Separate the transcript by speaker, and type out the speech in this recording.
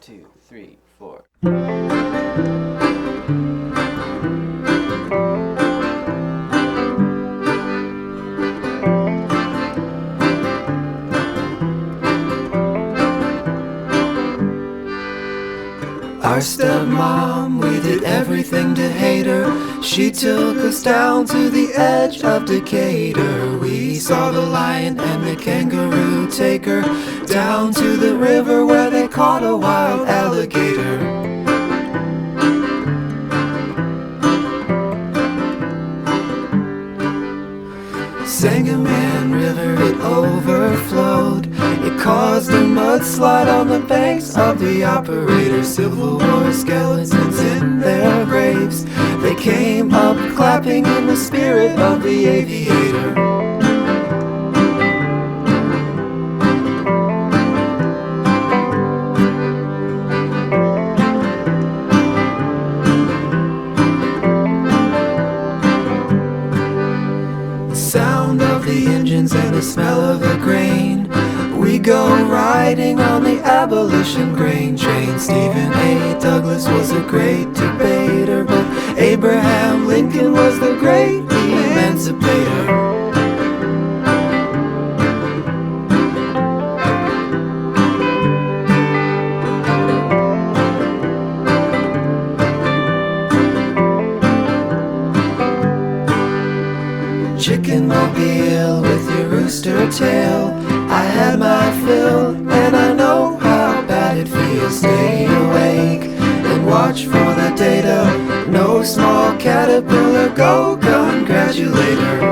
Speaker 1: 2, 3, 4. Our stepmom, we did everything to hate her. She took us down to the edge of Decatur. We saw the lion and the kangaroo take her down to the river where they caught a wild alligator. Sangamon River, it overflowed. It caused a mudslide on the banks of the operator. Civil War skeletons in their graves, they came up clapping in the spirit of the aviator. Sound of the engines and the smell of the grain. We go riding on the abolition grain train. Stephen A. Douglas was a great debater, but Abraham Lincoln was the great emancipator. Chicken mobile with your rooster tail. I had my fill, and I know how bad it feels. Stay awake and watch for the data. No small caterpillar, go congratulate her.